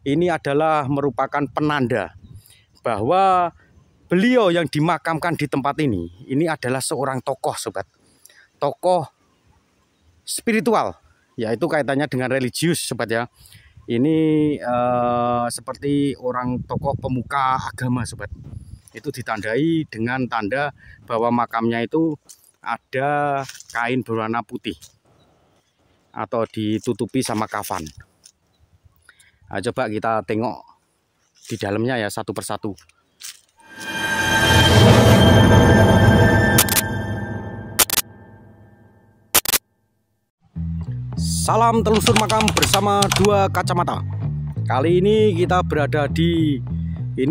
ini adalah merupakan penanda bahwa beliau yang dimakamkan di tempat ini adalah seorang tokoh sobat. Tokoh spiritual, yaitu kaitannya dengan religius sobat ya. Ini seperti orang tokoh pemuka agama sobat. Itu ditandai dengan tanda bahwa makamnya itu ada kain berwarna putih atau ditutupi sama kafan. Nah, coba kita tengok di dalamnya ya satu persatu. Salam telusur makam bersama dua kacamata. Kali ini kita berada di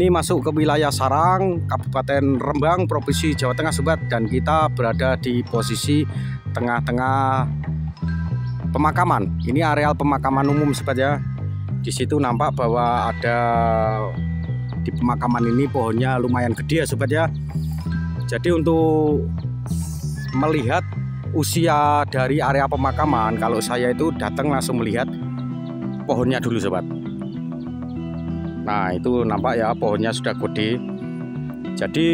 masuk ke wilayah Sarang, Kabupaten Rembang, Provinsi Jawa Tengah sobat, dan kita berada di posisi tengah-tengah pemakaman. Ini areal pemakaman umum sobat ya. Di situ nampak bahwa ada di pemakaman ini pohonnya lumayan gede ya sobat ya. Jadi untuk melihat usia dari area pemakaman, kalau saya itu datang langsung melihat pohonnya dulu sobat. Nah itu nampak ya pohonnya sudah gede. Jadi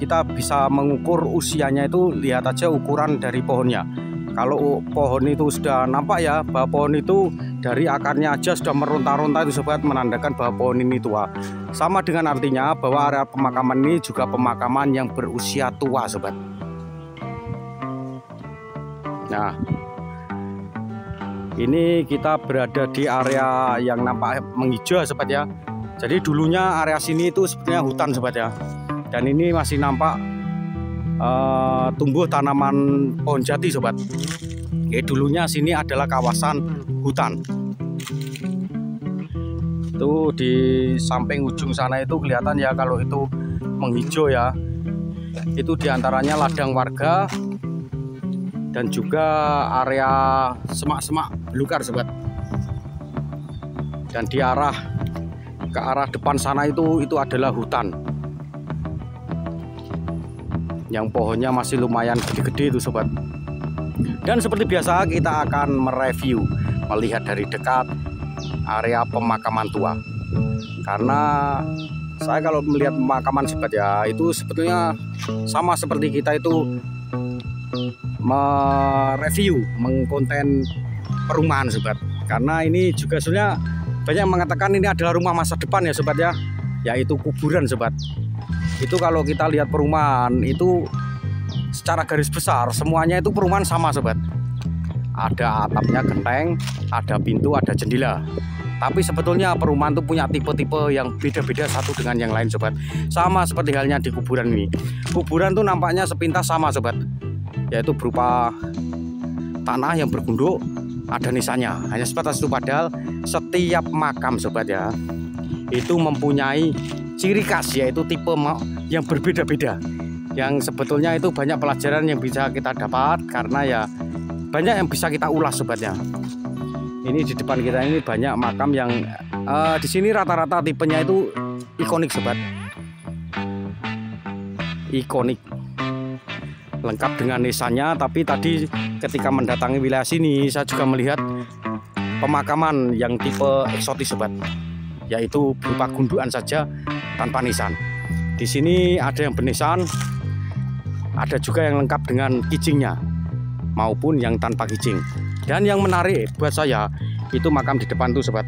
kita bisa mengukur usianya itu, lihat aja ukuran dari pohonnya. Kalau pohon itu sudah nampak ya bahwa pohon itu dari akarnya aja sudah meronta-ronta itu sobat, menandakan bahwa pohon ini tua. Sama dengan artinya bahwa area pemakaman ini juga pemakaman yang berusia tua sobat. Nah, ini kita berada di area yang nampak menghijau sobat ya. Jadi dulunya area sini itu sepertinya hutan sobat ya. Dan ini masih nampak tumbuh tanaman pohon jati sobat. Oke, dulunya sini adalah kawasan hutan. Itu di samping ujung sana itu kelihatan ya kalau itu menghijau ya. Itu diantaranya ladang warga dan juga area semak-semak belukar sobat. Dan di ke arah depan sana itu adalah hutan yang pohonnya masih lumayan gede-gede itu sobat. Dan seperti biasa kita akan mereview, melihat dari dekat area pemakaman tua. Karena saya kalau melihat pemakaman sobat ya, itu sebetulnya sama seperti kita itu mereview, mengkonten perumahan sobat. Karena ini juga sebenarnya banyak yang mengatakan ini adalah rumah masa depan ya sobat ya, yaitu kuburan sobat. Itu kalau kita lihat perumahan itu secara garis besar semuanya itu perumahan sama sobat. Ada atapnya genteng, ada pintu, ada jendela. Tapi sebetulnya perumahan itu punya tipe-tipe yang beda-beda satu dengan yang lain sobat. Sama seperti halnya di kuburan ini. Kuburan tuh nampaknya sepintas sama sobat, yaitu berupa tanah yang bergunduk, ada nisannya, hanya sebatas itu. Padahal setiap makam sobat ya itu mempunyai ciri khas, yaitu tipe yang berbeda-beda, yang sebetulnya itu banyak pelajaran yang bisa kita dapat, karena ya banyak yang bisa kita ulas sobat ya. Ini di depan kita ini banyak makam yang di sini rata-rata tipenya itu ikonik sobat, ikonik, lengkap dengan nisannya. Tapi tadi ketika mendatangi wilayah sini saya juga melihat pemakaman yang tipe eksotis sobat, yaitu berupa gundukan saja tanpa nisan. Di sini ada yang bernisan, ada juga yang lengkap dengan kijingnya maupun yang tanpa kijing. Dan yang menarik buat saya itu makam di depan tuh sobat.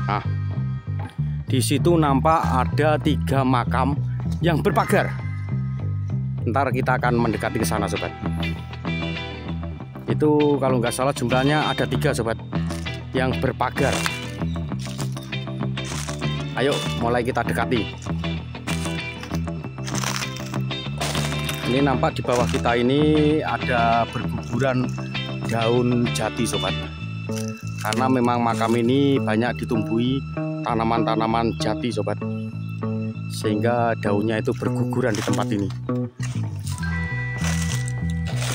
Nah, di situ nampak ada 3 makam yang berpagar. Ntar kita akan mendekati ke sana sobat. Itu kalau nggak salah jumlahnya ada 3 sobat yang berpagar. Ayo mulai kita dekati. Ini nampak di bawah kita ini ada berguguran daun jati sobat. Karena memang makam ini banyak ditumbuhi tanaman-tanaman jati sobat, sehingga daunnya itu berguguran di tempat ini.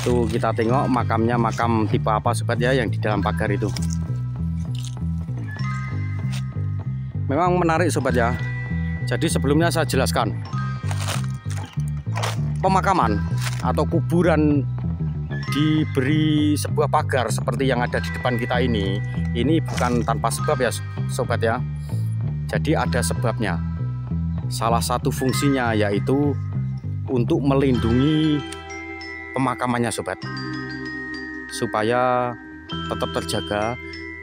Itu kita tengok makamnya makam tipe apa sobat ya yang di dalam pagar itu. Memang menarik sobat ya. Jadi sebelumnya saya jelaskan, pemakaman atau kuburan diberi sebuah pagar seperti yang ada di depan kita ini bukan tanpa sebab ya sobat ya. Jadi ada sebabnya. Salah satu fungsinya yaitu untuk melindungi pemakamannya sobat, supaya tetap terjaga.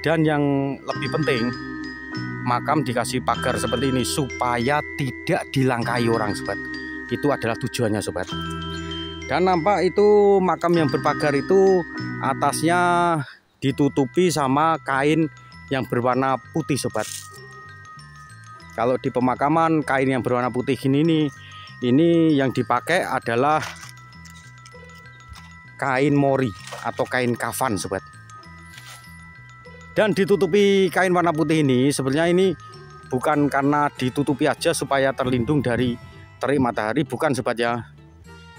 Dan yang lebih penting, makam dikasih pagar seperti ini supaya tidak dilangkai orang sobat. Itu adalah tujuannya sobat. Dan nampak itu makam yang berpagar itu atasnya ditutupi sama kain yang berwarna putih sobat. Kalau di pemakaman kain yang berwarna putih ini yang dipakai adalah kain mori atau kain kafan sobat. Dan ditutupi kain warna putih ini sebenarnya ini bukan karena ditutupi aja supaya terlindung dari terik matahari, bukan sobat ya.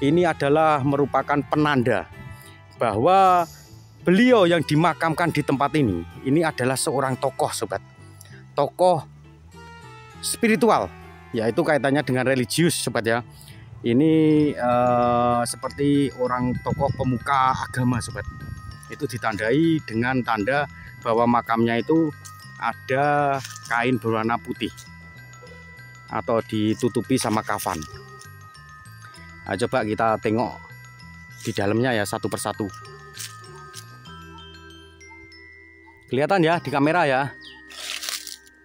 Ini adalah merupakan penanda bahwa beliau yang dimakamkan di tempat ini adalah seorang tokoh sobat, tokoh spiritual, yaitu kaitannya dengan religius sobat ya. Ini seperti orang tokoh pemuka agama sobat. Itu ditandai dengan tanda bahwa makamnya itu ada kain berwarna putih atau ditutupi sama kafan. Nah, coba kita tengok di dalamnya ya satu persatu. Kelihatan ya di kamera ya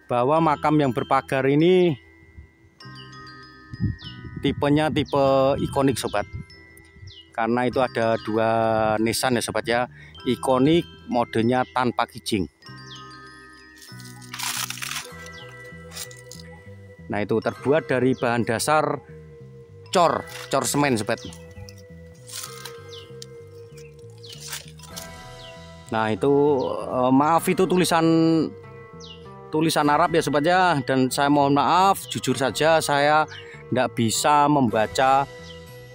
bahwa makam yang berpagar ini tipenya tipe ikonik sobat. Karena itu ada dua nisan ya sobat ya. Ikonik, modenya tanpa kijing. Nah, itu terbuat dari bahan dasar cor semen sobat. Nah, itu maaf itu tulisan Arab ya sobat ya, dan saya mohon maaf, jujur saja saya tidak bisa membaca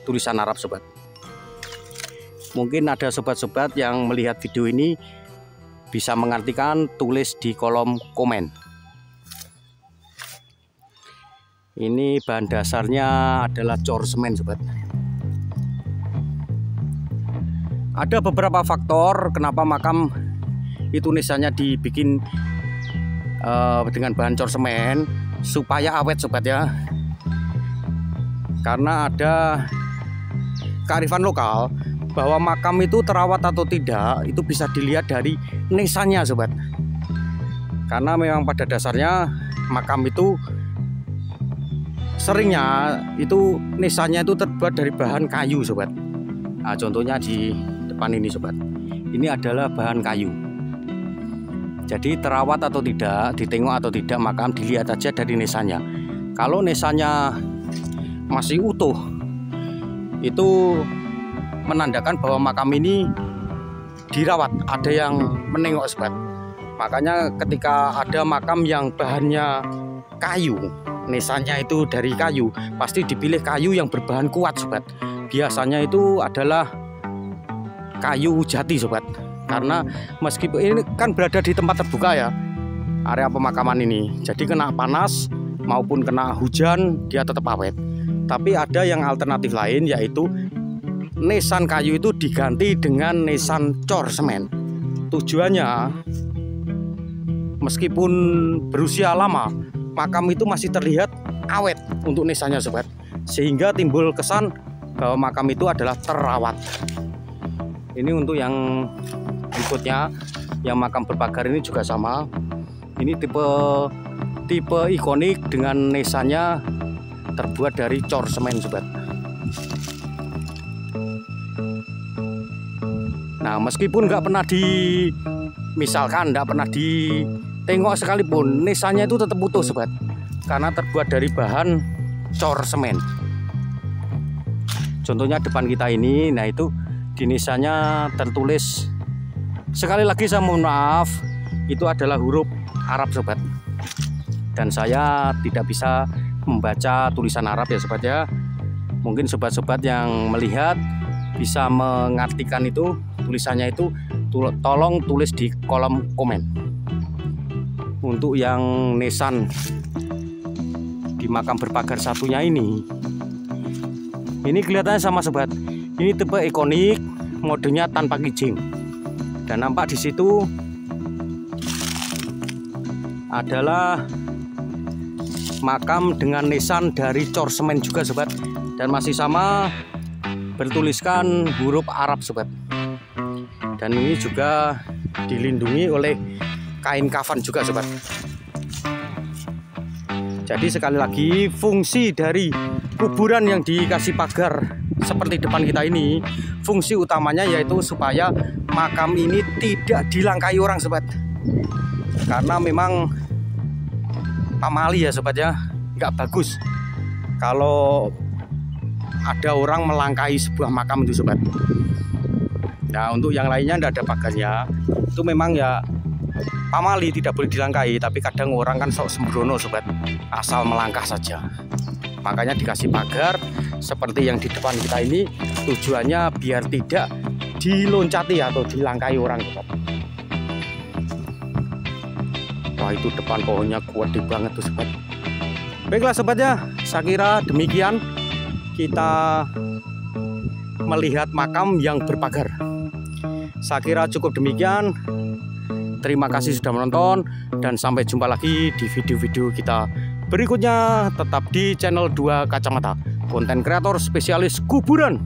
tulisan Arab sobat. Mungkin ada sobat-sobat yang melihat video ini bisa mengartikan, tulis di kolom komen. Ini bahan dasarnya adalah cor semen sobat. Ada beberapa faktor kenapa makam itu nisannya dibikin dengan bahan cor semen supaya awet sobat ya. Karena ada kearifan lokal bahwa makam itu terawat atau tidak itu bisa dilihat dari nisannya sobat. Karena memang pada dasarnya makam itu seringnya itu nisannya itu terbuat dari bahan kayu sobat. Nah, contohnya di depan ini sobat, ini adalah bahan kayu. Jadi terawat atau tidak, ditengok atau tidak makam, dilihat aja dari nisannya. Kalau nisannya masih utuh, itu menandakan bahwa makam ini dirawat, ada yang menengok sobat. Makanya ketika ada makam yang bahannya kayu, nisannya itu dari kayu, pasti dipilih kayu yang berbahan kuat sobat. Biasanya itu adalah kayu jati sobat. Karena meskipun ini kan berada di tempat terbuka ya, area pemakaman ini, jadi kena panas maupun kena hujan dia tetap awet. Tapi ada yang alternatif lain, yaitu nisan kayu itu diganti dengan nisan cor semen. Tujuannya meskipun berusia lama, makam itu masih terlihat awet untuk nisannya sobat, sehingga timbul kesan bahwa makam itu adalah terawat. Ini untuk yang berikutnya, yang makam berpagar ini juga sama. Ini tipe ikonik dengan nisannya terbuat dari cor semen sobat. Nah, meskipun nggak pernah misalkan nggak pernah ditengok sekalipun, nisannya itu tetap utuh sobat, karena terbuat dari bahan cor semen. Contohnya depan kita ini, nah itu di nisannya tertulis, sekali lagi saya mohon maaf, itu adalah huruf Arab sobat, dan saya tidak bisa membaca tulisan Arab ya sobat ya. Mungkin sobat-sobat yang melihat bisa mengartikan itu tulisannya itu, tolong tulis di kolom komen. Untuk yang nisan di makam berpagar satunya ini kelihatannya sama sobat. Ini tipe ikonik modenya tanpa kijing. Dan nampak di situ adalah makam dengan nisan dari cor semen juga sobat, dan masih sama bertuliskan huruf Arab sobat. Dan ini juga dilindungi oleh kain kafan juga sobat. Jadi sekali lagi fungsi dari kuburan yang dikasih pagar seperti depan kita ini, fungsi utamanya yaitu supaya makam ini tidak dilangkai orang sobat. Karena memang pamali ya sobat ya, nggak bagus kalau ada orang melangkai sebuah makam itu sobat. Nah untuk yang lainnya tidak ada pagarnya, itu memang ya pamali tidak boleh dilangkai, tapi kadang orang kan sok sembrono sobat, asal melangkah saja. Makanya dikasih pagar seperti yang di depan kita ini, tujuannya biar tidak diloncati atau dilangkai orang sobat. Wah itu depan pohonnya kuat banget tuh sobat. Baiklah sobat ya, saya kira demikian kita melihat makam yang berpagar. Saya kira cukup demikian. Terima kasih sudah menonton, dan sampai jumpa lagi di video-video kita berikutnya. Tetap di channel 2 Kacamata, konten kreator spesialis kuburan.